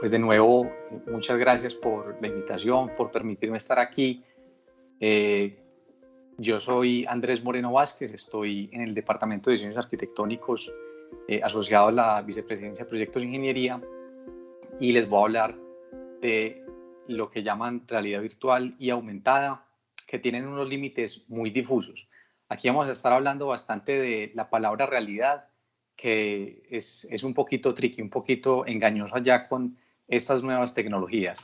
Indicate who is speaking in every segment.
Speaker 1: Pues de nuevo, muchas gracias por la invitación, por permitirme estar aquí. Eh, yo soy Andrés Moreno Vázquez, estoy en el Departamento de Diseños Arquitectónicos, asociado a la Vicepresidencia de Proyectos de Ingeniería, y les voy a hablar de lo que llaman realidad virtual y aumentada, que tienen unos límites muy difusos. Aquí vamos a estar hablando bastante de la palabra realidad, que es un poquito tricky, un poquito engañosa ya con estas nuevas tecnologías.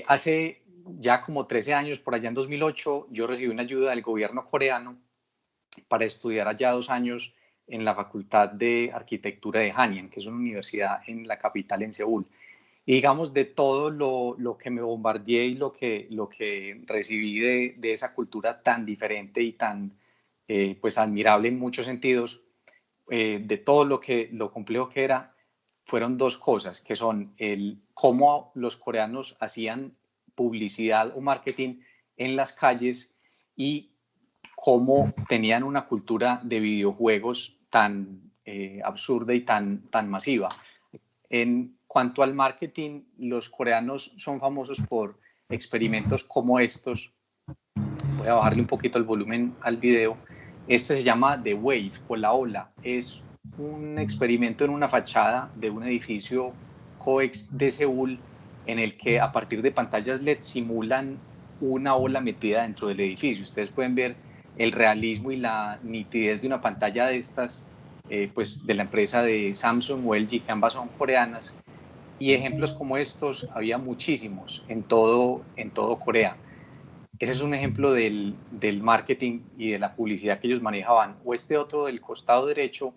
Speaker 1: Hace ya como 13 años, por allá en 2008, yo recibí una ayuda del gobierno coreano para estudiar allá 2 años en la Facultad de Arquitectura de Hanyang, que es una universidad en la capital, en Seúl. Y digamos, de todo lo que me bombardeé y lo que recibí de esa cultura tan diferente y tan pues admirable en muchos sentidos, de todo lo complejo que era, fueron dos cosas, que son el cómo los coreanos hacían publicidad o marketing en las calles y cómo tenían una cultura de videojuegos tan absurda y tan masiva. En cuanto al marketing, los coreanos son famosos por experimentos como estos. Voy a bajarle un poquito el volumen al video. Este se llama The Wave o la ola. Es un experimento en una fachada de un edificio COEX de Seúl en el que a partir de pantallas LED simulan una ola metida dentro del edificio. Ustedes pueden ver el realismo y la nitidez de una pantalla de estas, pues de la empresa de Samsung o LG, que ambas son coreanas. Y ejemplos como estos había muchísimos en todo Corea. Ese es un ejemplo del marketing y de la publicidad que ellos manejaban. O este otro del costado derecho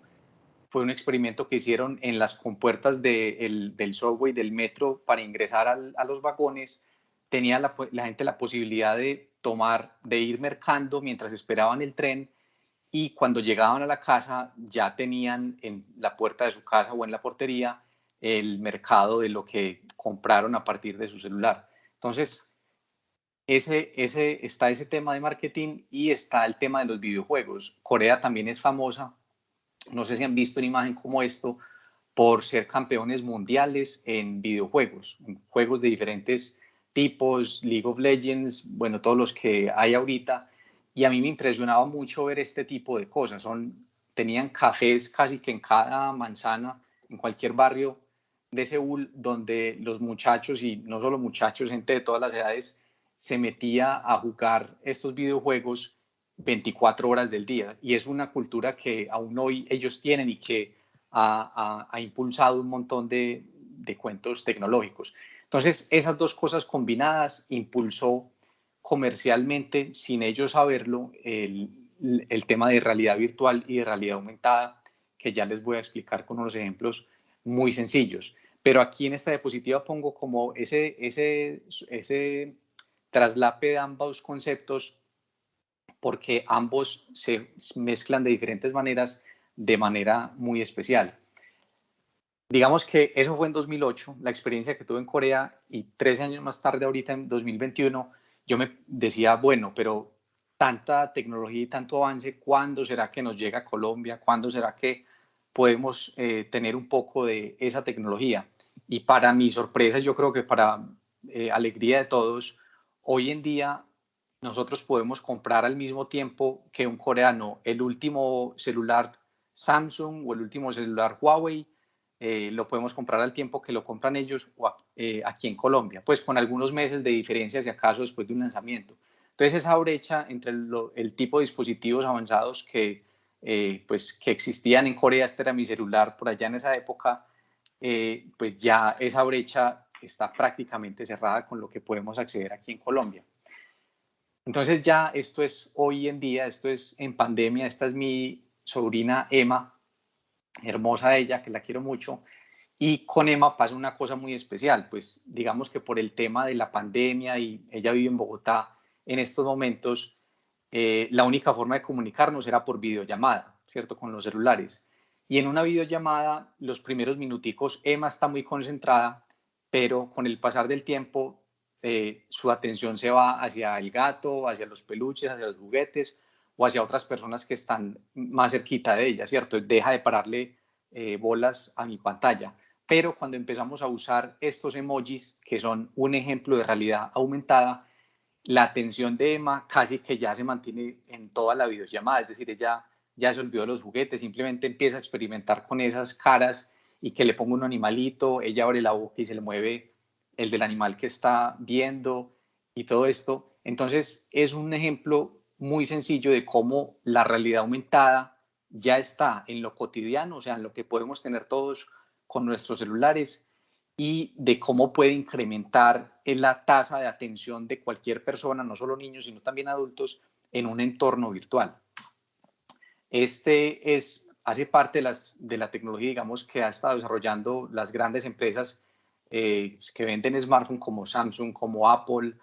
Speaker 1: fue un experimento que hicieron en las compuertas del subway, del metro, para ingresar a los vagones. Tenía la gente la posibilidad de ir mercando mientras esperaban el tren, y cuando llegaban a la casa ya tenían en la puerta de su casa o en la portería el mercado de lo que compraron a partir de su celular. Entonces, está ese tema de marketing y está el tema de los videojuegos. Corea también es famosa, no sé si han visto una imagen como esto, por ser campeones mundiales en videojuegos, en juegos de diferentes tipos, League of Legends, bueno, todos los que hay ahorita. Y a mí me impresionaba mucho ver este tipo de cosas. Tenían cafés casi que en cada manzana, en cualquier barrio de Seúl, donde los muchachos, y no solo muchachos, gente de todas las edades, se metía a jugar estos videojuegos 24 horas del día. Y es una cultura que aún hoy ellos tienen y que ha impulsado un montón de cuentos tecnológicos. Entonces, esas dos cosas combinadas impulsó comercialmente, sin ellos saberlo, el tema de realidad virtual y de realidad aumentada, que ya les voy a explicar con unos ejemplos muy sencillos. Pero aquí en esta diapositiva pongo como ese traslape de ambos conceptos, porque ambos se mezclan de diferentes maneras, de manera muy especial. Digamos que eso fue en 2008, la experiencia que tuve en Corea, y 13 años más tarde, ahorita en 2021, yo me decía, bueno, pero tanta tecnología y tanto avance, ¿cuándo será que nos llega a Colombia? ¿Cuándo será que podemos tener un poco de esa tecnología? Y para mi sorpresa, yo creo que para alegría de todos, hoy en día nosotros podemos comprar al mismo tiempo que un coreano el último celular Samsung o el último celular Huawei. Lo podemos comprar al tiempo que lo compran ellos aquí en Colombia, pues con algunos meses de diferencia, si acaso, después de un lanzamiento. Entonces, esa brecha entre el tipo de dispositivos avanzados pues, que existían en Corea, este era mi celular por allá en esa época, pues ya esa brecha está prácticamente cerrada con lo que podemos acceder aquí en Colombia. Entonces ya esto es hoy en día, esto es en pandemia. Esta es mi sobrina Emma, hermosa ella, que la quiero mucho. Y con Emma pasa una cosa muy especial, pues digamos que por el tema de la pandemia, y ella vive en Bogotá en estos momentos, la única forma de comunicarnos era por videollamada, ¿cierto? Con los celulares. Y en una videollamada, los primeros minuticos, Emma está muy concentrada, pero con el pasar del tiempo, su atención se va hacia el gato, hacia los peluches, hacia los juguetes o hacia otras personas que están más cerquita de ella, ¿cierto? Deja de pararle bolas a mi pantalla. pero cuando empezamos a usar estos emojis, que son un ejemplo de realidad aumentada, la atención de Emma casi que ya se mantiene en toda la videollamada, es decir, ella ya se olvidó de los juguetes, simplemente empieza a experimentar con esas caras y que le ponga un animalito, ella abre la boca y se le mueve el del animal que está viendo y todo esto. Entonces es un ejemplo muy sencillo de cómo la realidad aumentada ya está en lo cotidiano, o sea, en lo que podemos tener todos con nuestros celulares, y de cómo puede incrementar la tasa de atención de cualquier persona, no solo niños, sino también adultos, en un entorno virtual. Hace parte de la tecnología, digamos, que ha estado desarrollando las grandes empresas que venden smartphones como Samsung, como Apple,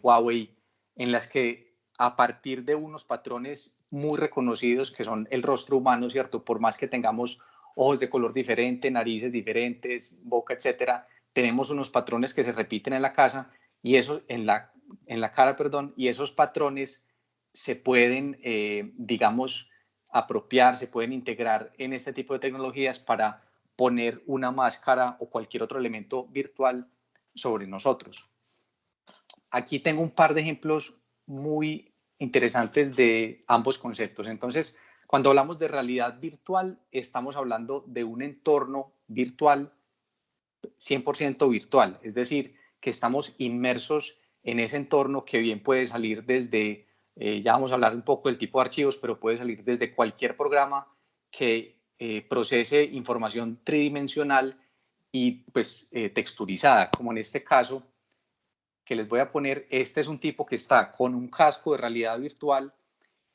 Speaker 1: Huawei, en las que a partir de unos patrones muy reconocidos que son el rostro humano, ¿cierto? Por más que tengamos ojos de color diferente, narices diferentes, boca, etcétera, tenemos unos patrones que se repiten en la casa y eso en la cara, perdón, y esos patrones se pueden, digamos, apropiar, se pueden integrar en este tipo de tecnologías para poner una máscara o cualquier otro elemento virtual sobre nosotros. Aquí tengo un par de ejemplos muy interesantes de ambos conceptos. Entonces, cuando hablamos de realidad virtual, estamos hablando de un entorno virtual 100% virtual, es decir, que estamos inmersos en ese entorno que bien puede salir desde, ya vamos a hablar un poco del tipo de archivos, pero puede salir desde cualquier programa que procese información tridimensional y pues texturizada, como en este caso que les voy a poner. Este es un tipo que está con un casco de realidad virtual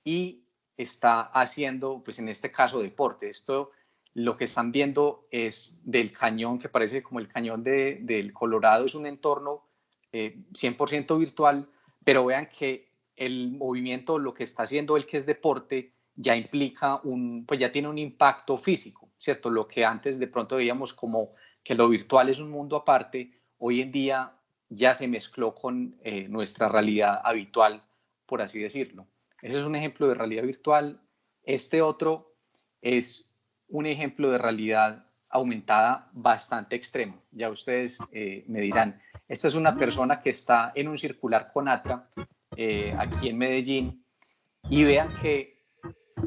Speaker 1: y está haciendo, pues en este caso, deporte. Esto, lo que están viendo es del cañón, que parece como el cañón del Colorado, es un entorno 100% virtual, pero vean que el movimiento, lo que está haciendo el que es deporte, ya implica pues ya tiene un impacto físico, ¿cierto? Lo que antes de pronto veíamos como que lo virtual es un mundo aparte, hoy en día ya se mezcló con nuestra realidad habitual, por así decirlo. Ese es un ejemplo de realidad virtual. Este otro es un ejemplo de realidad aumentada bastante extremo. Ya ustedes me dirán. Esta es una persona que está en un circular con Atra, aquí en Medellín, y vean que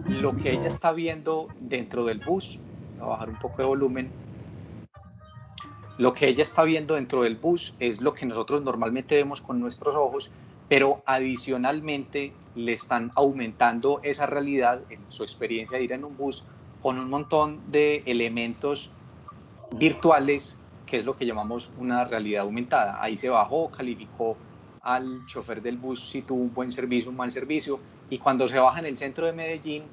Speaker 1: lo que ella está viendo dentro del bus, voy a bajar un poco de volumen, lo que ella está viendo dentro del bus es lo que nosotros normalmente vemos con nuestros ojos, pero adicionalmente le están aumentando esa realidad en su experiencia de ir en un bus con un montón de elementos virtuales, que es lo que llamamos una realidad aumentada. Ahí se bajó, calificó al chofer del bus si tuvo un buen servicio, un mal servicio, y cuando se baja en el centro de Medellín,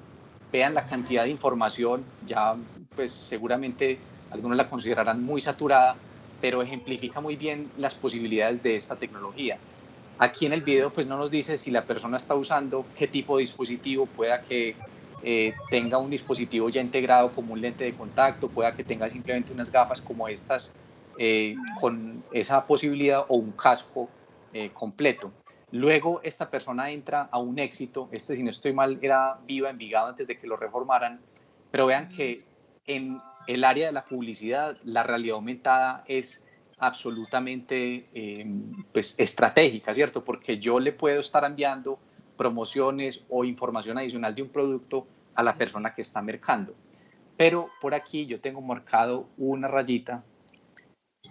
Speaker 1: vean la cantidad de información, ya pues seguramente algunos la considerarán muy saturada, pero ejemplifica muy bien las posibilidades de esta tecnología. Aquí en el video pues no nos dice si la persona está usando qué tipo de dispositivo, pueda que tenga un dispositivo ya integrado como un lente de contacto, pueda que tenga simplemente unas gafas como estas con esa posibilidad, o un casco completo. Luego esta persona entra a un éxito, si no estoy mal era Viva Envigado antes de que lo reformaran, pero vean que en el área de la publicidad la realidad aumentada es absolutamente pues estratégica, ¿cierto? Porque yo le puedo estar enviando promociones o información adicional de un producto a la persona que está mercando. Pero por aquí yo tengo marcado una rayita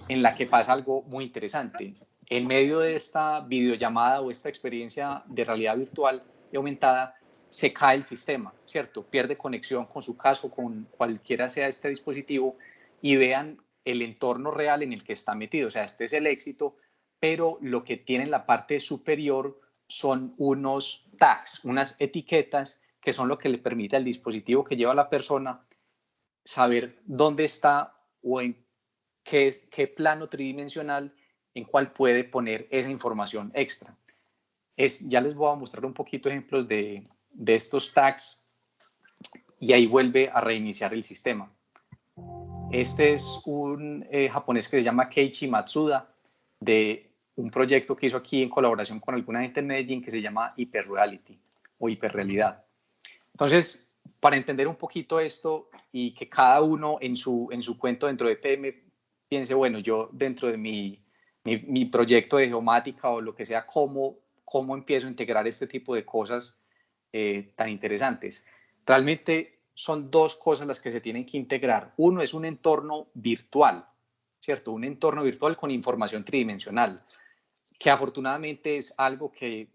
Speaker 1: en la que pasa algo muy interesante. En medio de esta videollamada o esta experiencia de realidad virtual y aumentada, se cae el sistema, ¿cierto? Pierde conexión con su casco, con cualquiera sea este dispositivo, y vean el entorno real en el que está metido. O sea, este es el éxito, pero lo que tiene en la parte superior son unos tags, unas etiquetas que son lo que le permite al dispositivo que lleva la persona saber dónde está o en qué plano tridimensional en cual puede poner esa información extra. Ya les voy a mostrar un poquito ejemplos de estos tags y ahí vuelve a reiniciar el sistema. Este es un japonés que se llama Keiichi Matsuda, de un proyecto que hizo aquí en colaboración con alguna gente en Medellín que se llama Hyperreality o hiperrealidad. Entonces, para entender un poquito esto y que cada uno en su cuento dentro de PM piense, bueno, yo dentro de mi proyecto de geomática o lo que sea, cómo empiezo a integrar este tipo de cosas tan interesantes. Realmente son dos cosas las que se tienen que integrar. Uno es un entorno virtual, ¿cierto? Un entorno virtual con información tridimensional, que afortunadamente es algo que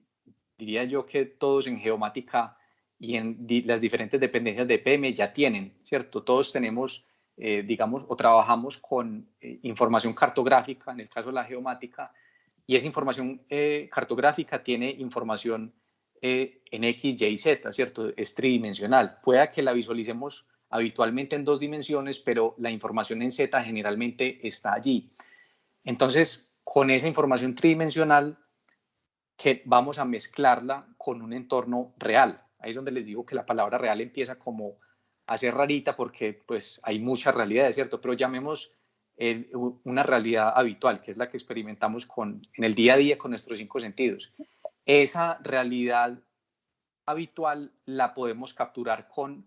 Speaker 1: diría yo que todos en geomática y en las diferentes dependencias de PM ya tienen, ¿cierto? Todos tenemos, digamos, o trabajamos con información cartográfica, en el caso de la geomática, y esa información cartográfica tiene información en X, Y, Z, ¿cierto? Es tridimensional. Pueda que la visualicemos habitualmente en 2 dimensiones, pero la información en Z generalmente está allí. Entonces, con esa información tridimensional, que vamos a mezclarla con un entorno real. Ahí es donde les digo que la palabra real empieza como a ser rarita porque pues hay muchas realidades, ¿cierto? Pero llamemos una realidad habitual, que es la que experimentamos en el día a día con nuestros 5 sentidos. Esa realidad habitual la podemos capturar con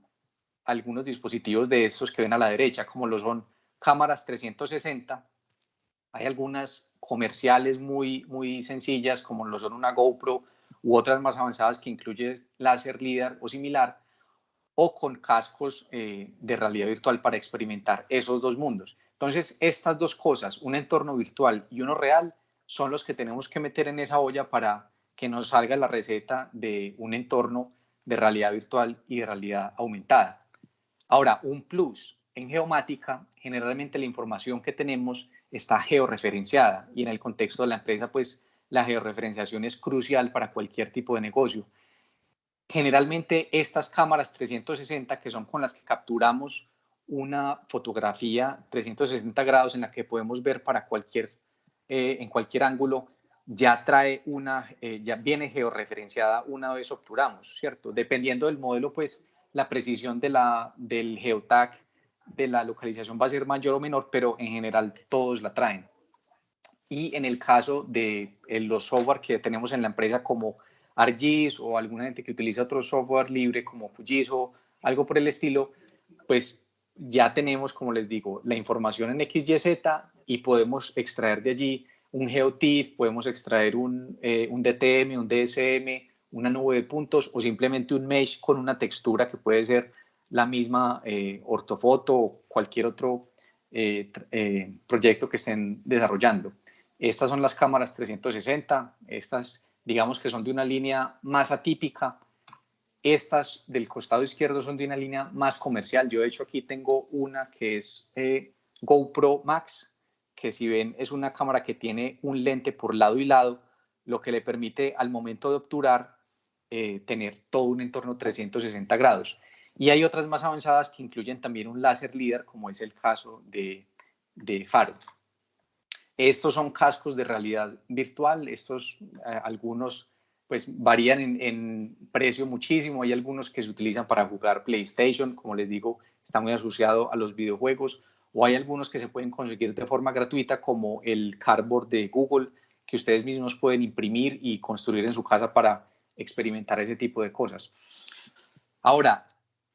Speaker 1: algunos dispositivos de estos que ven a la derecha, como lo son cámaras 360. Hay algunas comerciales muy sencillas, como lo son una GoPro u otras más avanzadas que incluyen láser LIDAR o similar, o con cascos de realidad virtual para experimentar esos dos mundos. Entonces, estas dos cosas, un entorno virtual y uno real, son los que tenemos que meter en esa olla para que nos salga la receta de un entorno de realidad virtual y de realidad aumentada. Ahora, un plus, en geomática, generalmente la información que tenemos está georreferenciada y en el contexto de la empresa, pues la georreferenciación es crucial para cualquier tipo de negocio. Generalmente estas cámaras 360, que son con las que capturamos una fotografía 360 grados en la que podemos ver para en cualquier ángulo, ya viene georreferenciada una vez obturamos, ¿cierto? Dependiendo del modelo, pues la precisión del geotag de la localización va a ser mayor o menor, pero en general todos la traen. Y en el caso de los software que tenemos en la empresa como ArcGIS o alguna gente que utiliza otro software libre como QGIS o algo por el estilo, pues ya tenemos, como les digo, la información en XYZ y podemos extraer de allí un GeoTIFF, podemos extraer un DTM, un DSM, una nube de puntos o simplemente un mesh con una textura que puede ser la misma ortofoto o cualquier otro proyecto que estén desarrollando. Estas son las cámaras 360, estas digamos que son de una línea más atípica. Estas del costado izquierdo son de una línea más comercial. Yo de hecho aquí tengo una que es GoPro Max, que si ven es una cámara que tiene un lente por lado y lado, lo que le permite al momento de obturar tener todo un entorno 360 grados. Y hay otras más avanzadas que incluyen también un láser LIDAR, como es el caso de Faro. Estos son cascos de realidad virtual, algunos pues varían en precio muchísimo, hay algunos que se utilizan para jugar PlayStation, como les digo, está muy asociado a los videojuegos, o hay algunos que se pueden conseguir de forma gratuita, como el Cardboard de Google, que ustedes mismos pueden imprimir y construir en su casa para experimentar ese tipo de cosas. Ahora,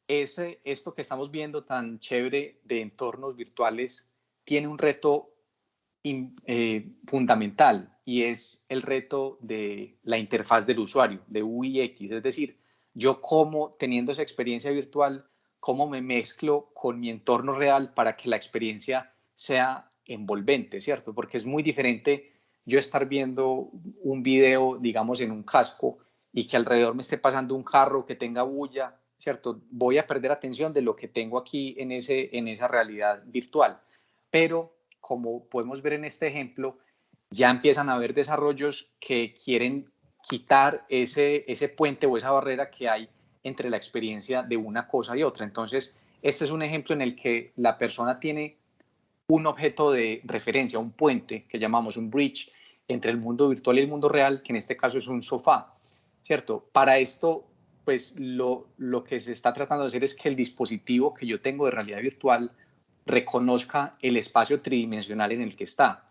Speaker 1: esto que estamos viendo tan chévere de entornos virtuales tiene un reto fundamental y es el reto de la interfaz del usuario, de UX, es decir, yo como teniendo esa experiencia virtual, cómo me mezclo con mi entorno real para que la experiencia sea envolvente, ¿cierto? Porque es muy diferente yo estar viendo un video, digamos, en un casco y que alrededor me esté pasando un carro que tenga bulla, ¿cierto? Voy a perder atención de lo que tengo aquí en esa realidad virtual. Pero como podemos ver en este ejemplo, ya empiezan a haber desarrollos que quieren quitar ese puente o esa barrera que hay entre la experiencia de una cosa y otra. Entonces, este es un ejemplo en el que la persona tiene un objeto de referencia, un puente que llamamos un bridge entre el mundo virtual y el mundo real, que en este caso es un sofá, ¿cierto? Para esto, pues lo que se está tratando de hacer es que el dispositivo que yo tengo de realidad virtual reconozca el espacio tridimensional en el que está.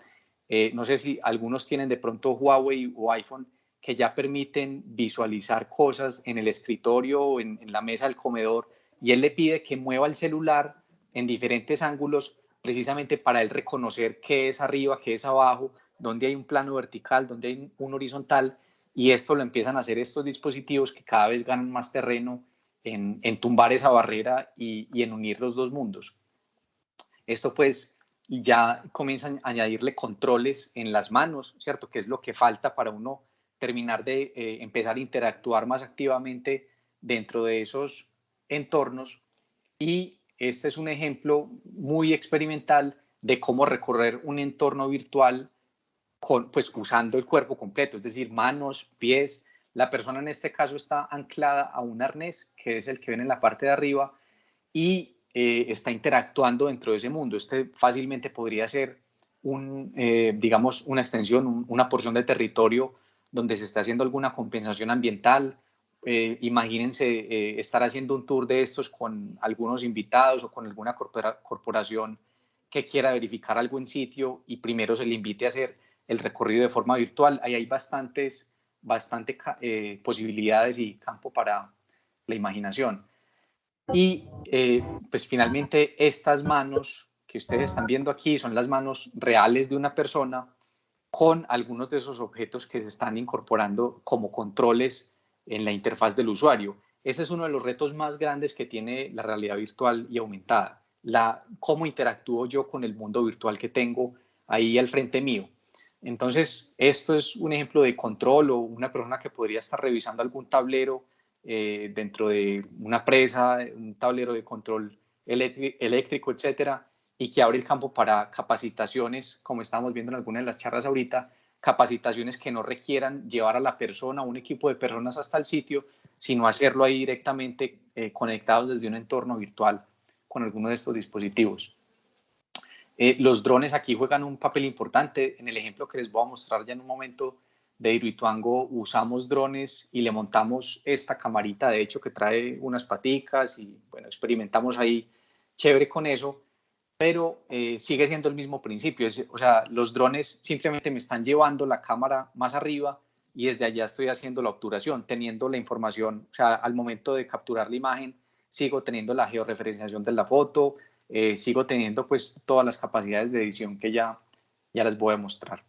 Speaker 1: No sé si algunos tienen de pronto Huawei o iPhone que ya permiten visualizar cosas en el escritorio o en la mesa del comedor y él le pide que mueva el celular en diferentes ángulos precisamente para él reconocer qué es arriba, qué es abajo, dónde hay un plano vertical, dónde hay un horizontal, y esto lo empiezan a hacer estos dispositivos que cada vez ganan más terreno en tumbar esa barrera y en unir los dos mundos. Esto pues ya comienzan a añadirle controles en las manos, ¿cierto? Que es lo que falta para uno terminar de empezar a interactuar más activamente dentro de esos entornos. Y este es un ejemplo muy experimental de cómo recorrer un entorno virtual pues usando el cuerpo completo, es decir, manos, pies. La persona en este caso está anclada a un arnés, que es el que ven en la parte de arriba, y está interactuando dentro de ese mundo. Este fácilmente podría ser digamos, una extensión, una porción de territorio donde se está haciendo alguna compensación ambiental. Imagínense estar haciendo un tour de estos con algunos invitados o con alguna corporación que quiera verificar algo en sitio y primero se le invite a hacer el recorrido de forma virtual. Ahí hay bastantes posibilidades y campo para la imaginación. Y pues finalmente estas manos que ustedes están viendo aquí son las manos reales de una persona con algunos de esos objetos que se están incorporando como controles en la interfaz del usuario. Ese es uno de los retos más grandes que tiene la realidad virtual y aumentada, cómo interactúo yo con el mundo virtual que tengo ahí al frente mío. Entonces, esto es un ejemplo de control o una persona que podría estar revisando algún tablero dentro de una presa, un tablero de control eléctrico, etcétera, y que abre el campo para capacitaciones, como estamos viendo en algunas de las charlas ahorita, capacitaciones que no requieran llevar a la persona, un equipo de personas hasta el sitio, sino hacerlo ahí directamente conectados desde un entorno virtual con alguno de estos dispositivos. Los drones aquí juegan un papel importante. En el ejemplo que les voy a mostrar ya en un momento de Hidroituango, usamos drones y le montamos esta camarita, de hecho, que trae unas paticas y, bueno, experimentamos ahí chévere con eso, pero sigue siendo el mismo principio. O sea, los drones simplemente me están llevando la cámara más arriba y desde allá estoy haciendo la obturación, teniendo la información, o sea, al momento de capturar la imagen, sigo teniendo la georreferenciación de la foto, sigo teniendo pues todas las capacidades de edición que ya les voy a mostrar.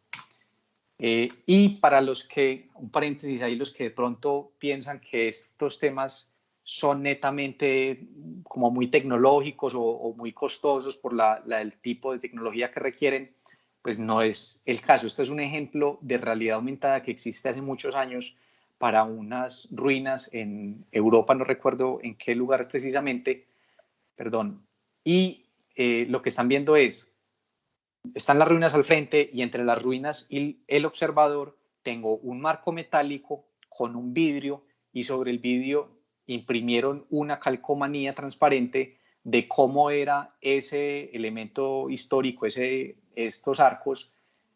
Speaker 1: Y para los que, un paréntesis ahí, los que de pronto piensan que estos temas son netamente como muy tecnológicos o muy costosos por el tipo de tecnología que requieren, pues no es el caso. Este es un ejemplo de realidad aumentada que existe hace muchos años para unas ruinas en Europa, no recuerdo en qué lugar precisamente, perdón. Y lo que están viendo están las ruinas al frente y entre las ruinas y el observador tengo un marco metálico con un vidrio y sobre el vidrio imprimieron una calcomanía transparente de cómo era ese elemento histórico, estos arcos,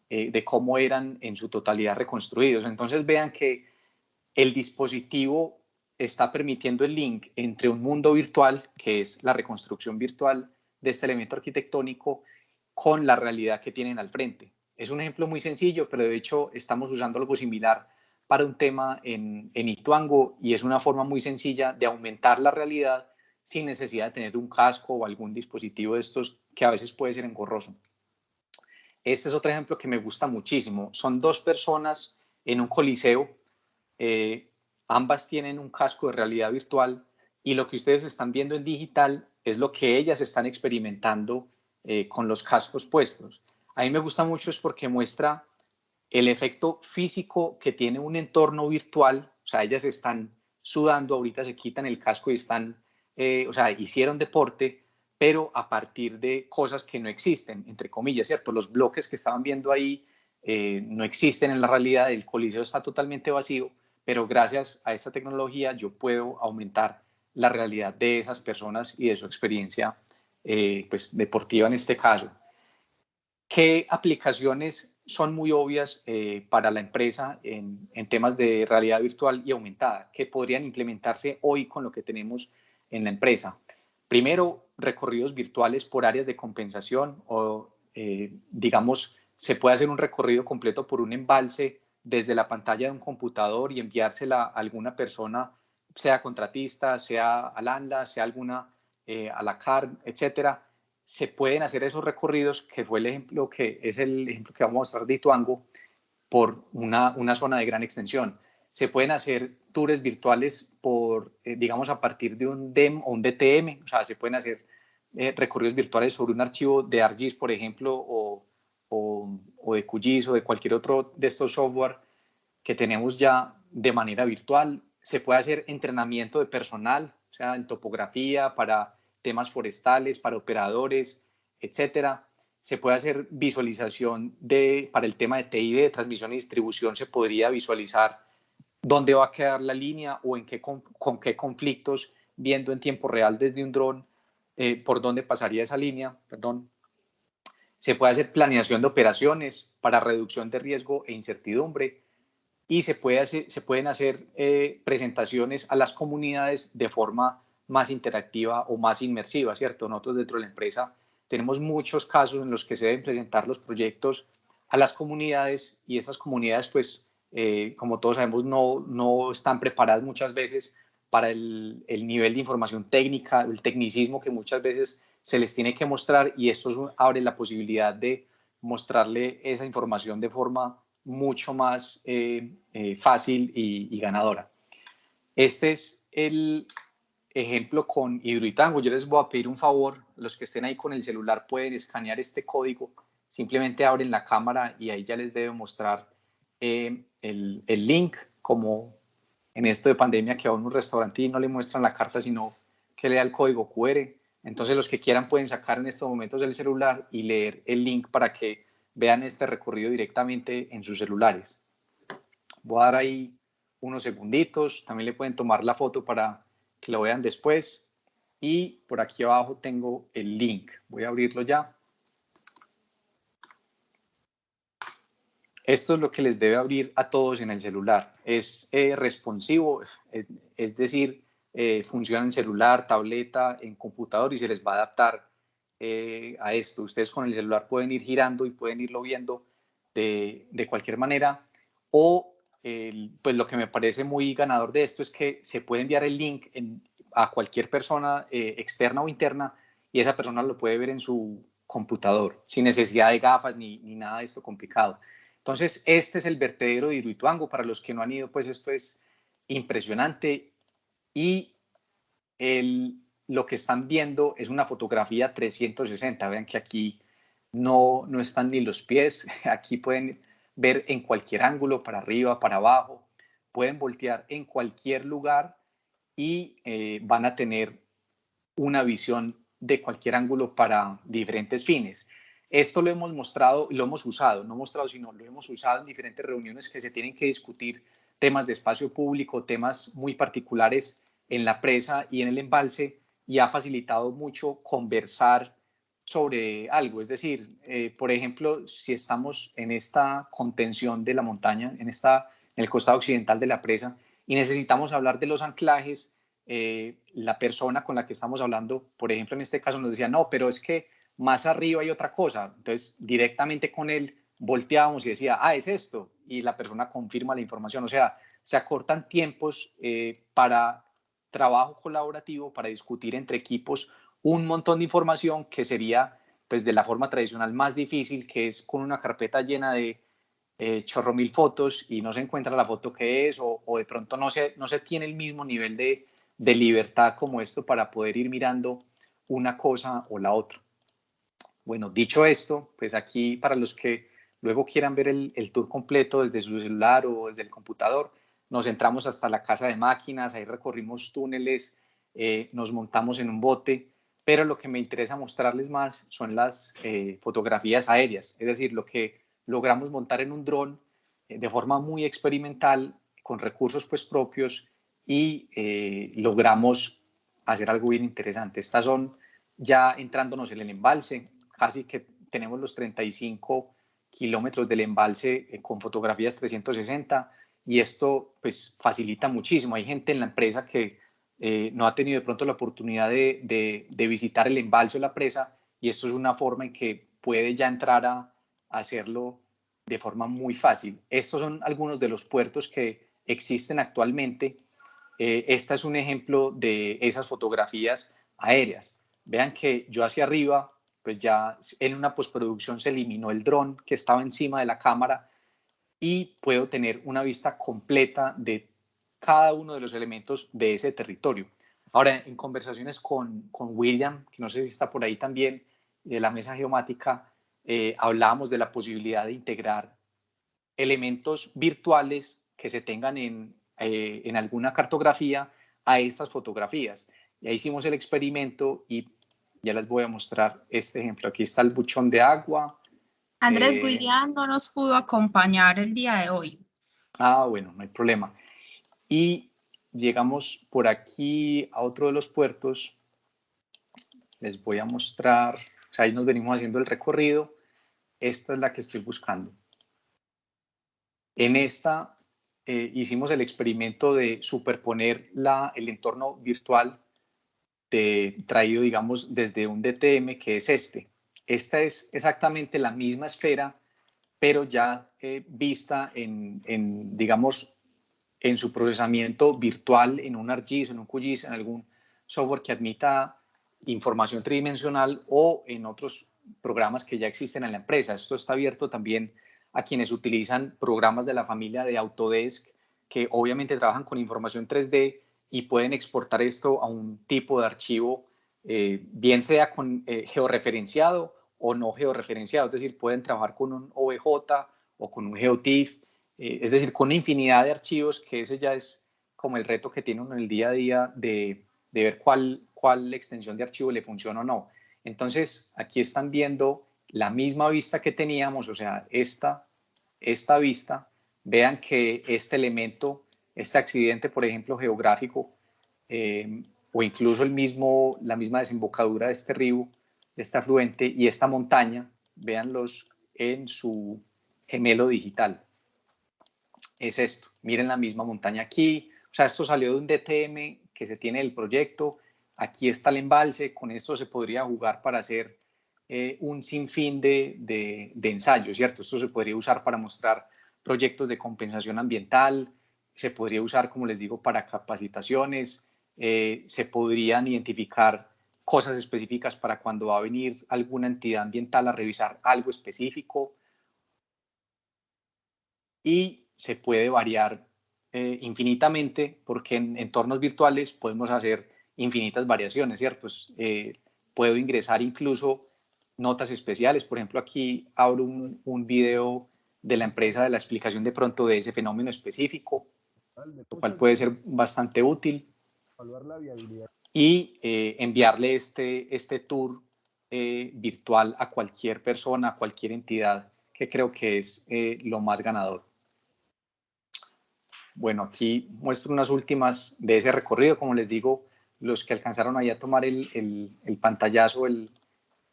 Speaker 1: de cómo eran en su totalidad reconstruidos. Entonces vean que el dispositivo está permitiendo el link entre un mundo virtual, que es la reconstrucción virtual de este elemento arquitectónico, con la realidad que tienen al frente. Es un ejemplo muy sencillo, pero de hecho estamos usando algo similar para un tema en Ituango y es una forma muy sencilla de aumentar la realidad sin necesidad de tener un casco o algún dispositivo de estos que a veces puede ser engorroso. Este es otro ejemplo que me gusta muchísimo. Son dos personas en un coliseo. Eh, Ambas tienen un casco de realidad virtual y lo que ustedes están viendo en digital es lo que ellas están experimentando con los cascos puestos. A mí me gusta mucho es porque muestra el efecto físico que tiene un entorno virtual. O sea, ellas están sudando, ahorita se quitan el casco y están, o sea, hicieron deporte, pero a partir de cosas que no existen, entre comillas, ¿cierto? Los bloques que estaban viendo ahí no existen en la realidad, el coliseo está totalmente vacío, pero gracias a esta tecnología yo puedo aumentar la realidad de esas personas y de su experiencia pues, deportiva en este caso. ¿Qué aplicaciones son muy obvias para la empresa en temas de realidad virtual y aumentada que podrían implementarse hoy con lo que tenemos en la empresa? Primero, recorridos virtuales por áreas de compensación o, digamos, se puede hacer un recorrido completo por un embalse desde la pantalla de un computador y enviársela a alguna persona, sea contratista, sea al ANLA, sea alguna a la CAR, etcétera, se pueden hacer esos recorridos, que fue el ejemplo que es el ejemplo que vamos a mostrar de Ituango, por una zona de gran extensión. Se pueden hacer tours virtuales por, digamos, a partir de un DEM o un DTM, o sea, se pueden hacer recorridos virtuales sobre un archivo de ArcGIS, por ejemplo, o de QGIS o de cualquier otro de estos software que tenemos ya de manera virtual. Se puede hacer entrenamiento de personal, o sea, en topografía, para temas forestales, para operadores, etcétera. Se puede hacer visualización para el tema de TI, de transmisión y distribución, se podría visualizar dónde va a quedar la línea o con qué conflictos, viendo en tiempo real desde un dron por dónde pasaría esa línea, perdón. Se puede hacer planeación de operaciones para reducción de riesgo e incertidumbre, y se pueden hacer presentaciones a las comunidades de forma más interactiva o más inmersiva, ¿cierto? Nosotros dentro de la empresa tenemos muchos casos en los que se deben presentar los proyectos a las comunidades, y esas comunidades, pues, como todos sabemos, no están preparadas muchas veces para el nivel de información técnica, el tecnicismo que muchas veces se les tiene que mostrar, y esto abre la posibilidad de mostrarle esa información de forma mucho más fácil y ganadora. Este es el ejemplo con Hidroituango. Yo les voy a pedir un favor, los que estén ahí con el celular pueden escanear este código, simplemente abren la cámara y ahí ya les debe mostrar el link, como en esto de pandemia que a un restaurante no le muestran la carta, sino que le da el código QR. Entonces los que quieran pueden sacar en estos momentos el celular y leer el link para que vean este recorrido directamente en sus celulares. Voy a dar ahí unos segunditos, también le pueden tomar la foto para que lo vean después, y por aquí abajo tengo el link, voy a abrirlo ya. Esto es lo que les debe abrir a todos en el celular. Es responsivo, es decir, funciona en celular, tableta, en computador, y se les va a adaptar a esto. Ustedes con el celular pueden ir girando y pueden irlo viendo de cualquier manera. O, pues lo que me parece muy ganador de esto es que se puede enviar el link a cualquier persona externa o interna, y esa persona lo puede ver en su computador, sin necesidad de gafas ni nada de esto complicado. Entonces, este es el vertedero de Hidroituango. Para los que no han ido, pues esto es impresionante. Y lo que están viendo es una fotografía 360. Vean que aquí no están ni los pies. Aquí pueden ver en cualquier ángulo, para arriba, para abajo. Pueden voltear en cualquier lugar y van a tener una visión de cualquier ángulo para diferentes fines. Esto lo hemos mostrado, lo hemos usado, no mostrado, sino lo hemos usado en diferentes reuniones que se tienen que discutir temas de espacio público, temas muy particulares en la presa y en el embalse, y ha facilitado mucho conversar sobre algo. Es decir, por ejemplo, si estamos en esta contención de la montaña, en el costado occidental de la presa, y necesitamos hablar de los anclajes, la persona con la que estamos hablando, por ejemplo, en este caso nos decía, no, pero es que más arriba hay otra cosa. Entonces, directamente con él volteábamos y decía, ah, es esto, y la persona confirma la información. O sea, se acortan tiempos para trabajo colaborativo, para discutir entre equipos un montón de información que sería, pues, de la forma tradicional más difícil, que es con una carpeta llena de chorro mil fotos y no se encuentra la foto que es, o de pronto no se tiene el mismo nivel de libertad como esto para poder ir mirando una cosa o la otra. Bueno, dicho esto, pues aquí para los que luego quieran ver el tour completo desde su celular o desde el computador, nos entramos hasta la casa de máquinas, ahí recorrimos túneles, nos montamos en un bote, pero lo que me interesa mostrarles más son las fotografías aéreas, es decir, lo que logramos montar en un dron de forma muy experimental, con recursos pues propios, y logramos hacer algo bien interesante. Estas son ya entrándonos en el embalse, casi que tenemos los 35 kilómetros del embalse con fotografías 360, y esto pues facilita muchísimo. Hay gente en la empresa que no ha tenido de pronto la oportunidad de visitar el embalse o la presa, y esto es una forma en que puede ya entrar a hacerlo de forma muy fácil. Estos son algunos de los puertos que existen actualmente. Este es un ejemplo de esas fotografías aéreas. Vean que yo hacia arriba pues ya en una postproducción se eliminó el dron que estaba encima de la cámara y puedo tener una vista completa de cada uno de los elementos de ese territorio. Ahora, en conversaciones con William, que no sé si está por ahí también, de la mesa geomática, hablábamos de la posibilidad de integrar elementos virtuales que se tengan en alguna cartografía a estas fotografías. Y ahí hicimos el experimento y ya les voy a mostrar este ejemplo. Aquí está el buchón de agua.
Speaker 2: Andrés, William no nos pudo acompañar el día de hoy.
Speaker 1: Bueno, no hay problema. Y llegamos por aquí a otro de los puertos. Les voy a mostrar, o sea, ahí nos venimos haciendo el recorrido. Esta es la que estoy buscando. En esta hicimos el experimento de superponer el entorno virtual traído, digamos, desde un DTM que es este. Esta es exactamente la misma esfera, pero ya vista digamos, en su procesamiento virtual, en un ArcGIS, en un QGIS, en algún software que admita información tridimensional o en otros programas que ya existen en la empresa. Esto está abierto también a quienes utilizan programas de la familia de Autodesk, que obviamente trabajan con información 3D y pueden exportar esto a un tipo de archivo, bien sea con georreferenciado o no georreferenciado, es decir, pueden trabajar con un OBJ o con un GeoTIFF, es decir, con una infinidad de archivos, que ese ya es como el reto que tiene uno en el día a día de ver cuál extensión de archivo le funciona o no. Entonces, aquí están viendo la misma vista que teníamos, o sea, esta vista. Vean que este elemento, este accidente, por ejemplo, geográfico, o incluso la misma desembocadura de este río, de este afluente y esta montaña, véanlos en su gemelo digital. Es esto, miren la misma montaña aquí, o sea, esto salió de un DTM que se tiene del proyecto, aquí está el embalse, con esto se podría jugar para hacer un sinfín de ensayos, ¿cierto? Esto se podría usar para mostrar proyectos de compensación ambiental, se podría usar, como les digo, para capacitaciones, se podrían identificar cosas específicas para cuando va a venir alguna entidad ambiental a revisar algo específico, y se puede variar infinitamente, porque en entornos virtuales podemos hacer infinitas variaciones, ¿cierto? Puedo ingresar incluso notas especiales. Por ejemplo, aquí abro un video de la empresa de la explicación de pronto de ese fenómeno específico, lo cual puede ser bastante útil. Y enviarle este tour virtual a cualquier persona, a cualquier entidad, que creo que es lo más ganador. Bueno, aquí muestro unas últimas de ese recorrido. Como les digo, los que alcanzaron ahí a tomar el pantallazo,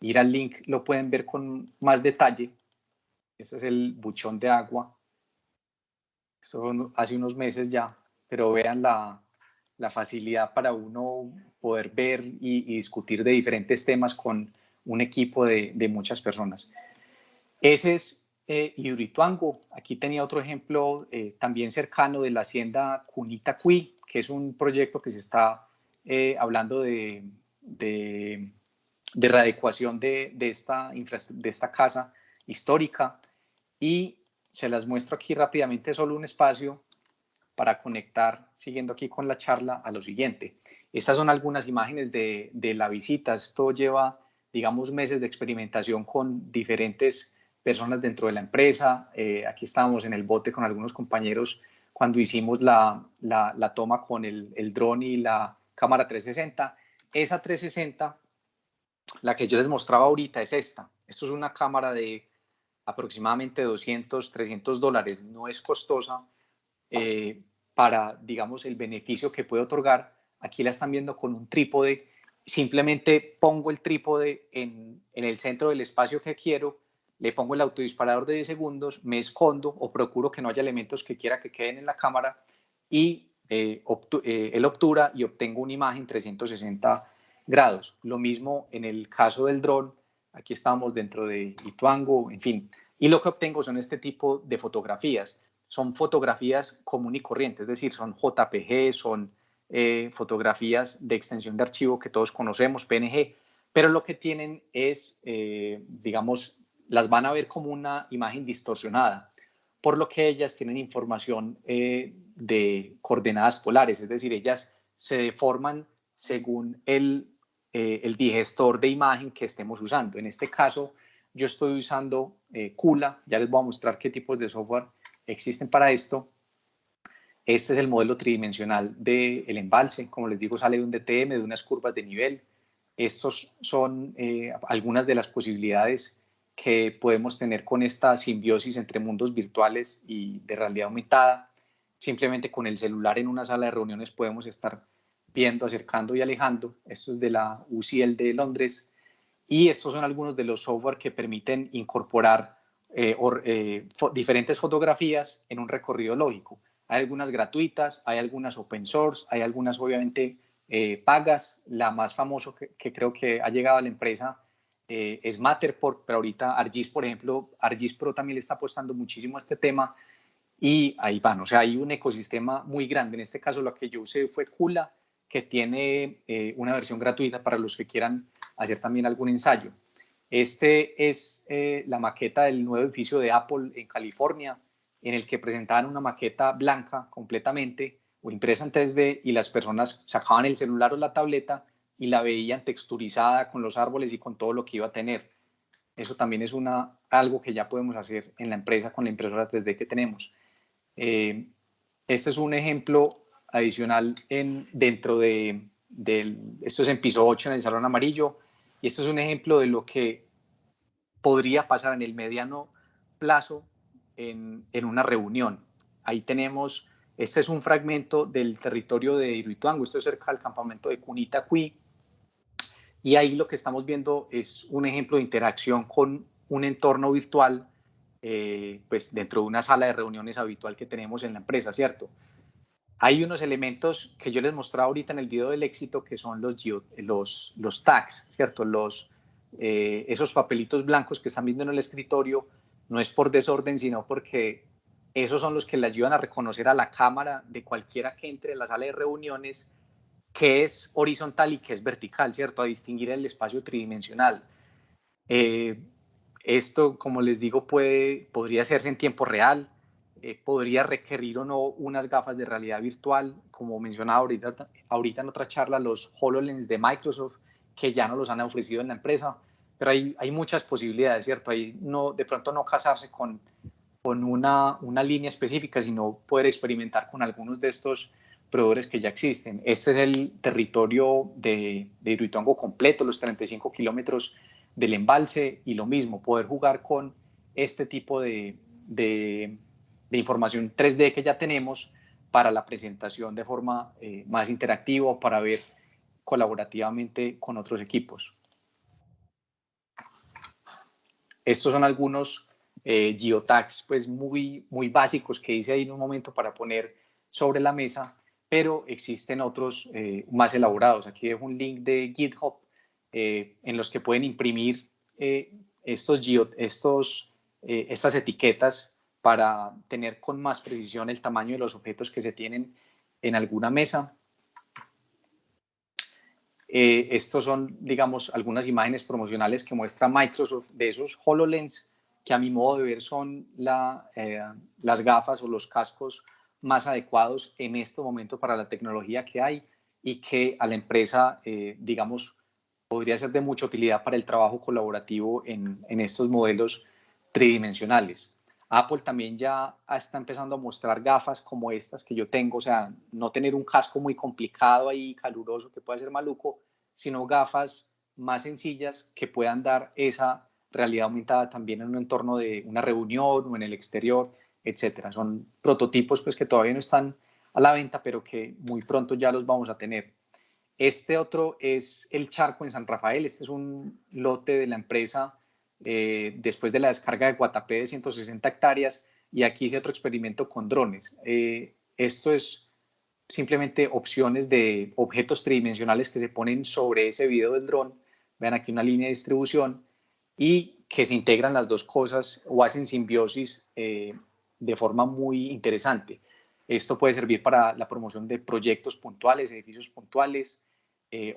Speaker 1: ir al link, lo pueden ver con más detalle. Este es el buchón de agua. Esto hace unos meses ya, pero vean la facilidad para uno poder ver y discutir de diferentes temas con un equipo de muchas personas. Ese es Hidroituango. Aquí tenía otro ejemplo también cercano de la hacienda Cunitacuí, que es un proyecto que se está hablando de readecuación de esta casa histórica, y se las muestro aquí rápidamente, solo un espacio para conectar, siguiendo aquí con la charla, a lo siguiente. Estas son algunas imágenes de la visita. Esto lleva, digamos, meses de experimentación con diferentes personas dentro de la empresa. Aquí estábamos en el bote con algunos compañeros cuando hicimos la toma con el dron y la cámara 360. Esa 360, la que yo les mostraba ahorita, es esta. Esto es una cámara de aproximadamente $200, $300. No es costosa para, digamos, el beneficio que puede otorgar. Aquí la están viendo con un trípode. Simplemente pongo el trípode en el centro del espacio que quiero, le pongo el autodisparador de 10 segundos, me escondo o procuro que no haya elementos que quiera que queden en la cámara, y él obtura y obtengo una imagen 360 grados. Lo mismo en el caso del dron. Aquí estamos dentro de Ituango, en fin. Y lo que obtengo son este tipo de fotografías. Son fotografías común y corriente, es decir, son JPG, son fotografías de extensión de archivo que todos conocemos, PNG, pero lo que tienen es, digamos, las van a ver como una imagen distorsionada, por lo que ellas tienen información de coordenadas polares, es decir, ellas se deforman según el digestor de imagen que estemos usando. En este caso, yo estoy usando Kula, ya les voy a mostrar qué tipos de software existen para esto. Este es el modelo tridimensional del embalse, como les digo, sale de un DTM, de unas curvas de nivel. Estos son algunas de las posibilidades que podemos tener con esta simbiosis entre mundos virtuales y de realidad aumentada. Simplemente con el celular en una sala de reuniones podemos estar viendo, acercando y alejando. Esto es de la UCL de Londres. Y estos son algunos de los software que permiten incorporar diferentes fotografías en un recorrido lógico. Hay algunas gratuitas, hay algunas open source, hay algunas obviamente pagas. La más famosa que creo que ha llegado a la empresa es Matterport, pero ahorita ArcGIS, por ejemplo, ArcGIS Pro también le está apostando muchísimo a este tema y ahí van. O sea, hay un ecosistema muy grande. En este caso, lo que yo usé fue Kula, que tiene una versión gratuita para los que quieran hacer también algún ensayo. Este es la maqueta del nuevo edificio de Apple en California, en el que presentaban una maqueta blanca completamente o impresa en 3D y las personas sacaban el celular o la tableta y la veían texturizada con los árboles y con todo lo que iba a tener. Eso también es algo que ya podemos hacer en la empresa con la impresora 3D que tenemos. Este es un ejemplo adicional dentro esto es en piso 8 en el Salón Amarillo, y esto es un ejemplo de lo que podría pasar en el mediano plazo en una reunión. Ahí tenemos, este es un fragmento del territorio de Hidroituango, esto es cerca del campamento de Cunitacuí, y ahí lo que estamos viendo es un ejemplo de interacción con un entorno virtual, pues dentro de una sala de reuniones habitual que tenemos en la empresa, ¿cierto? Hay unos elementos que yo les mostraba ahorita en el video del éxito que son los tags, ¿cierto? Esos papelitos blancos que están viendo en el escritorio, no es por desorden, sino porque esos son los que le ayudan a reconocer a la cámara de cualquiera que entre en la sala de reuniones qué es horizontal y qué es vertical, ¿cierto? A distinguir el espacio tridimensional. Esto, como les digo, podría hacerse en tiempo real, podría requerir o no unas gafas de realidad virtual, como mencionaba ahorita en otra charla, los HoloLens de Microsoft, que ya nos los han ofrecido en la empresa, pero hay muchas posibilidades, ¿cierto? De pronto no casarse con una línea específica, sino poder experimentar con algunos de estos proveedores que ya existen. Este es el territorio de Hidroituango completo, los 35 kilómetros del embalse, y lo mismo, poder jugar con este tipo de información 3D que ya tenemos para la presentación de forma más interactiva, para ver colaborativamente con otros equipos. Estos son algunos geotags pues muy básicos que hice ahí en un momento para poner sobre la mesa, pero existen otros más elaborados. Aquí dejo un link de GitHub en los que pueden imprimir estas etiquetas para tener con más precisión el tamaño de los objetos que se tienen en alguna mesa. Estos son, digamos, algunas imágenes promocionales que muestra Microsoft de esos HoloLens, que a mi modo de ver son las gafas o los cascos más adecuados en este momento para la tecnología que hay y que a la empresa, digamos, podría ser de mucha utilidad para el trabajo colaborativo en estos modelos tridimensionales. Apple también ya está empezando a mostrar gafas como estas que yo tengo, o sea, no tener un casco muy complicado ahí, caluroso, que pueda ser maluco, sino gafas más sencillas que puedan dar esa realidad aumentada también en un entorno de una reunión o en el exterior, etcétera. Son prototipos pues que todavía no están a la venta, pero que muy pronto ya los vamos a tener. Este otro es el Charco en San Rafael. Este es un lote de la empresa después de la descarga de Guatapé de 160 hectáreas, y aquí hice otro experimento con drones. Esto es simplemente opciones de objetos tridimensionales que se ponen sobre ese video del dron. Vean aquí una línea de distribución y que se integran las dos cosas o hacen simbiosis de forma muy interesante. Esto puede servir para la promoción de proyectos puntuales, edificios puntuales,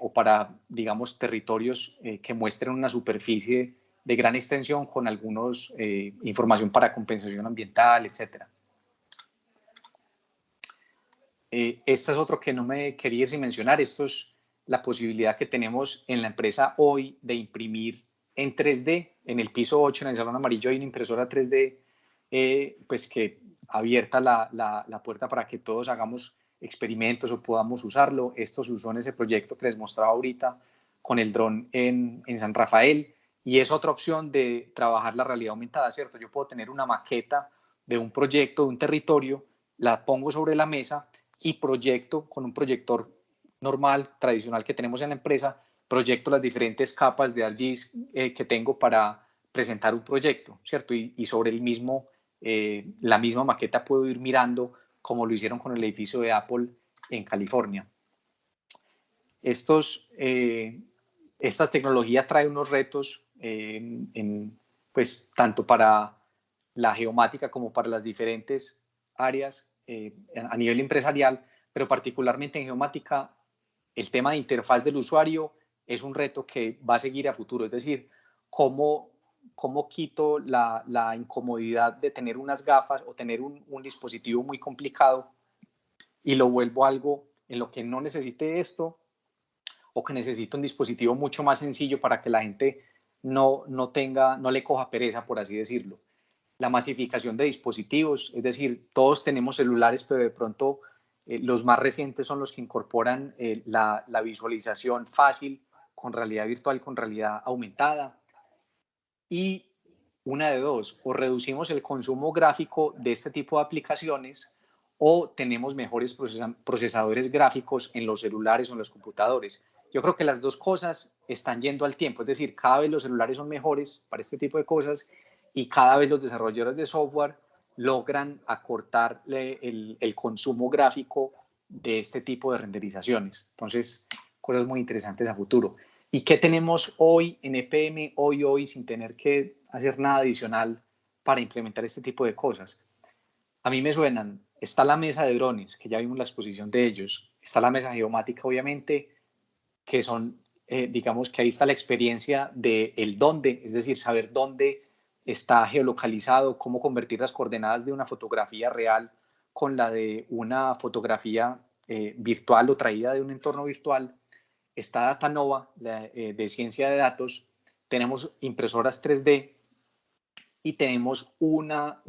Speaker 1: o para, digamos, territorios que muestren una superficie de gran extensión con algunos información para compensación ambiental, etc. Esta es otro que no me quería sin mencionar. Esto es la posibilidad que tenemos en la empresa hoy de imprimir en 3D. En el piso 8, en el salón amarillo, hay una impresora 3D, pues que abierta la puerta para que todos hagamos experimentos o podamos usarlo. Esto se usó en ese proyecto que les mostraba ahorita con el dron en San Rafael. Y es otra opción de trabajar la realidad aumentada, ¿cierto? Yo puedo tener una maqueta de un proyecto, de un territorio, la pongo sobre la mesa y proyecto con un proyector normal, tradicional que tenemos en la empresa, proyecto las diferentes capas de ArcGIS que tengo para presentar un proyecto, ¿cierto? Y sobre el mismo, la misma maqueta puedo ir mirando como lo hicieron con el edificio de Apple en California. Esta tecnología trae unos retos pues, tanto para la geomática como para las diferentes áreas a nivel empresarial, pero particularmente en geomática, el tema de interfaz del usuario es un reto que va a seguir a futuro, es decir, cómo quito la incomodidad de tener unas gafas o tener un dispositivo muy complicado y lo vuelvo algo en lo que no necesite esto o que necesite un dispositivo mucho más sencillo para que la gente no le coja pereza, por así decirlo. La masificación de dispositivos, es decir, todos tenemos celulares, pero de pronto los más recientes son los que incorporan la visualización fácil con realidad virtual, con realidad aumentada. Y una de dos, o reducimos el consumo gráfico de este tipo de aplicaciones o tenemos mejores procesadores gráficos en los celulares o en los computadores. Yo creo que las dos cosas están yendo al tiempo, es decir, cada vez los celulares son mejores para este tipo de cosas y cada vez los desarrolladores de software logran acortar el consumo gráfico de este tipo de renderizaciones. Entonces, cosas muy interesantes a futuro. ¿Y qué tenemos hoy en EPM, hoy, sin tener que hacer nada adicional para implementar este tipo de cosas? A mí me suenan, está la mesa de drones, que ya vimos la exposición de ellos, está la mesa geomática, obviamente, que son, digamos que ahí está la experiencia del dónde, es decir, saber dónde está geolocalizado, cómo convertir las coordenadas de una fotografía real con la de una fotografía virtual o traída de un entorno virtual. Está Datanova, de ciencia de datos, tenemos impresoras 3D y tenemos una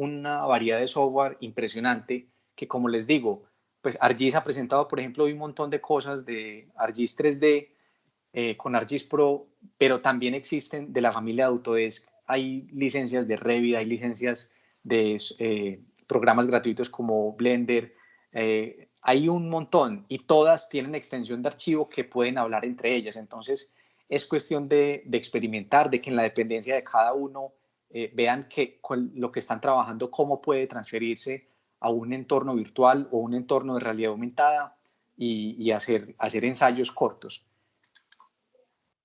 Speaker 1: variedad de software impresionante que, como les digo, pues ArcGIS ha presentado, por ejemplo, un montón de cosas de ArcGIS 3D con ArcGIS Pro, pero también existen de la familia de Autodesk. Hay licencias de Revit, hay licencias de programas gratuitos como Blender, hay un montón y todas tienen extensión de archivo que pueden hablar entre ellas. Entonces, es cuestión de experimentar, de que en la dependencia de cada uno vean que con lo que están trabajando, cómo puede transferirse a un entorno virtual o un entorno de realidad aumentada y hacer ensayos cortos.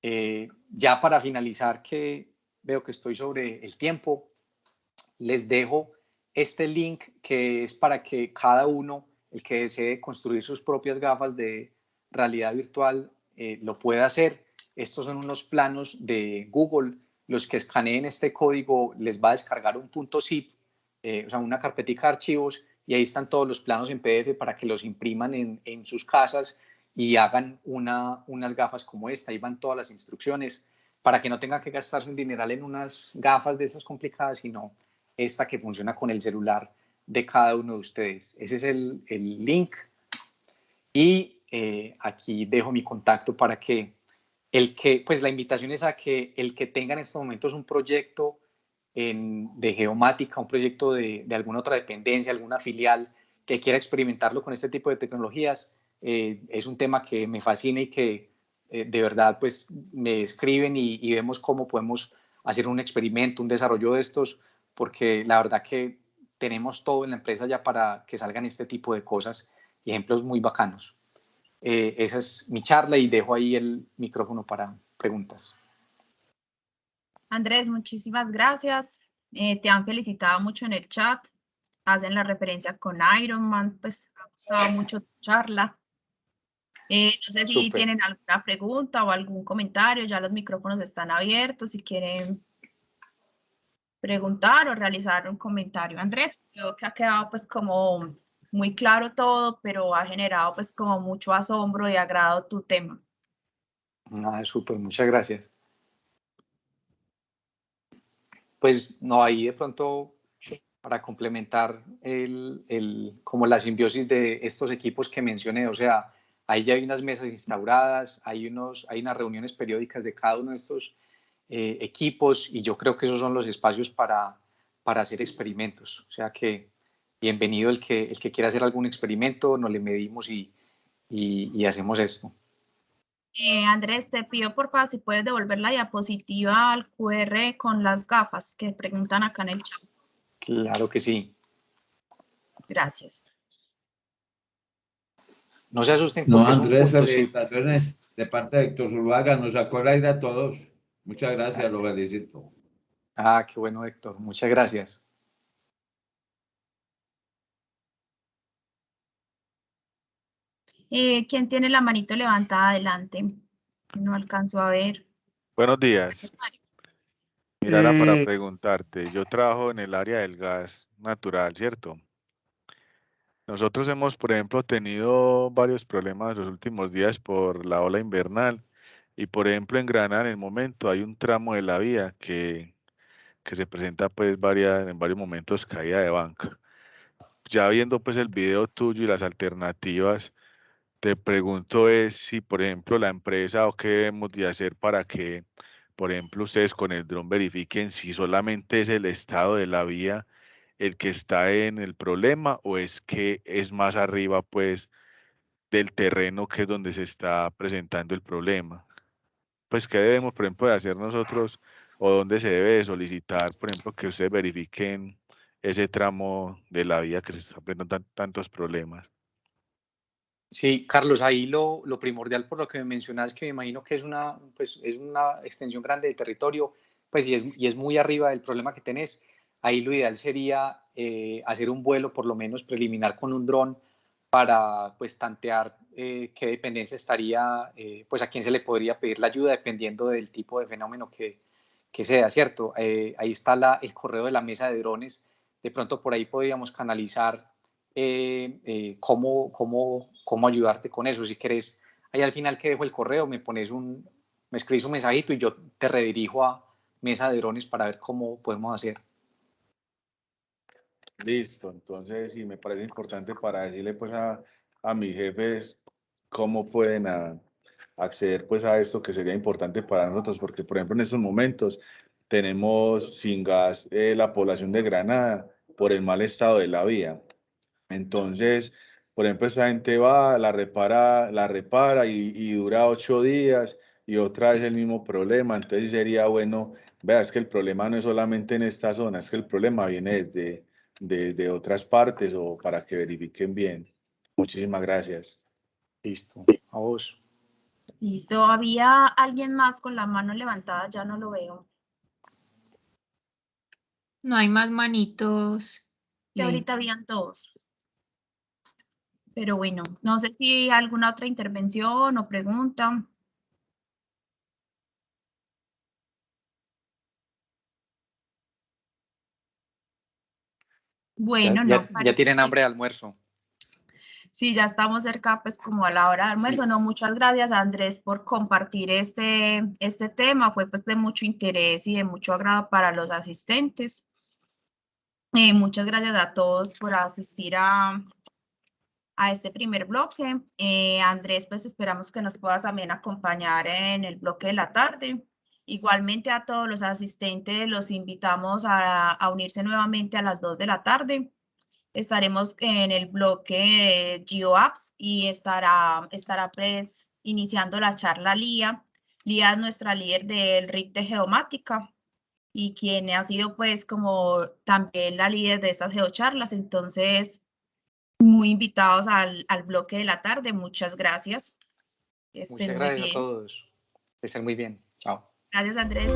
Speaker 1: Ya para finalizar, que veo que estoy sobre el tiempo, les dejo este link que es para que cada uno, el que desee construir sus propias gafas de realidad virtual, lo pueda hacer. Estos son unos planos de Google. Los que escaneen este código les va a descargar un .zip, o sea, una carpetica de archivos, y ahí están todos los planos en PDF para que los impriman en sus casas y hagan unas gafas como esta. Ahí van todas las instrucciones para que no tengan que gastarse un dineral en unas gafas de esas complicadas, sino esta que funciona con el celular de cada uno de ustedes. Ese es el link. Y aquí dejo mi contacto para que pues la invitación es a que el que tenga en estos momentos un proyecto de geomática, un proyecto de alguna otra dependencia, alguna filial que quiera experimentarlo con este tipo de tecnologías, es un tema que me fascina y que de verdad pues me escriben y vemos cómo podemos hacer un experimento, un desarrollo de estos, porque la verdad que tenemos todo en la empresa ya para que salgan este tipo de cosas y ejemplos muy bacanos. Esa es mi charla y dejo ahí el micrófono para preguntas.
Speaker 2: Andrés, muchísimas gracias. Te han felicitado mucho en el chat. Hacen la referencia con Iron Man, pues ha gustado mucho tu charla. No sé si
Speaker 1: Súper.
Speaker 2: tienen alguna pregunta o algún comentario, ya los micrófonos están abiertos si quieren preguntar o realizar un comentario. Andrés, creo que ha quedado pues como muy claro todo, pero ha generado pues como mucho asombro y agrado tu tema.
Speaker 1: Súper, muchas gracias. Pues no, ahí de pronto para complementar como la simbiosis de estos equipos que mencioné, o sea, ahí ya hay unas mesas instauradas, hay unas reuniones periódicas de cada uno de estos equipos y yo creo que esos son los espacios para hacer experimentos. O sea que bienvenido el que quiera hacer algún experimento, nos le medimos y hacemos esto.
Speaker 2: Andrés, te pido por favor si puedes devolver la diapositiva al QR con las gafas que preguntan acá en el chat.
Speaker 1: Claro que sí.
Speaker 2: Gracias.
Speaker 1: No se asusten
Speaker 3: No,
Speaker 1: porque es un
Speaker 3: Andrés,
Speaker 1: punto, sí.
Speaker 3: felicitaciones de parte de Héctor Zuluaga, nos sacó el aire a todos. Muchas gracias, lo felicito.
Speaker 1: Qué bueno, Héctor. Muchas gracias.
Speaker 2: ¿Quién tiene la manito levantada adelante? No alcanzo a ver.
Speaker 4: Buenos días. Mira, era para preguntarte, yo trabajo en el área del gas natural, ¿cierto? Nosotros hemos, por ejemplo, tenido varios problemas los últimos días por la ola invernal y, por ejemplo, en Granada, en el momento, hay un tramo de la vía que se presenta pues en varios momentos caída de banca. Ya viendo pues el video tuyo y las alternativas, te pregunto es si, por ejemplo, la empresa o qué debemos de hacer para que, por ejemplo, ustedes con el dron verifiquen si solamente es el estado de la vía el que está en el problema o es que es más arriba, pues, del terreno que es donde se está presentando el problema. Pues, ¿qué debemos, por ejemplo, de hacer nosotros o dónde se debe de solicitar, por ejemplo, que ustedes verifiquen ese tramo de la vía que se está presentando tantos problemas?
Speaker 1: Sí, Carlos, ahí lo primordial por lo que me mencionas, que me imagino que pues, es una extensión grande de territorio, pues y es muy arriba del problema que tenés. Ahí lo ideal sería hacer un vuelo por lo menos preliminar con un dron para pues tantear qué dependencia estaría, pues a quién se le podría pedir la ayuda dependiendo del tipo de fenómeno que sea, ¿cierto? Ahí está el correo de la mesa de drones. De pronto por ahí podríamos canalizar cómo ayudarte con eso. Si querés, ahí al final que dejo el correo, me escribes un mensajito y yo te redirijo a mesa de drones para ver cómo podemos hacer.
Speaker 4: Listo, entonces sí me parece importante para decirle pues a mis jefes cómo pueden acceder pues a esto que sería importante para nosotros, porque por ejemplo en estos momentos tenemos sin gas la población de Granada por el mal estado de la vía. Entonces, por ejemplo, esta gente va, la repara y dura 8 días y otra vez el mismo problema. Entonces sería bueno, vea, es que el problema no es solamente en esta zona, es que el problema viene de otras partes o para que verifiquen bien. Muchísimas gracias.
Speaker 1: Listo, a vos.
Speaker 2: Listo, había alguien más con la mano levantada, ya no lo veo.
Speaker 5: No hay más manitos.
Speaker 2: Que ahorita habían todos. Pero bueno, no sé si hay alguna otra intervención o pregunta. Bueno,
Speaker 1: ya tienen hambre de almuerzo.
Speaker 2: Sí, ya estamos cerca, pues, como a la hora de almuerzo.
Speaker 1: Sí.
Speaker 2: No, muchas gracias, Andrés, por compartir este tema. Fue, pues, de mucho interés y de mucho agrado para los asistentes. Muchas gracias a todos por asistir a este primer bloque. Andrés, pues, esperamos que nos puedas también acompañar en el bloque de la tarde. Igualmente a todos los asistentes los invitamos a unirse nuevamente a las 2 de la tarde. Estaremos en el bloque de GeoApps y estará pues iniciando la charla Lía. Lía es nuestra líder del RIC de geomática y quien ha sido pues como también la líder de estas geocharlas. Entonces, muy invitados al bloque de la tarde. Muchas gracias. Que estén
Speaker 1: Muchas
Speaker 2: muy
Speaker 1: gracias a
Speaker 2: bien.
Speaker 1: todos. Que estén muy bien. Chao.
Speaker 2: Gracias, Andrés.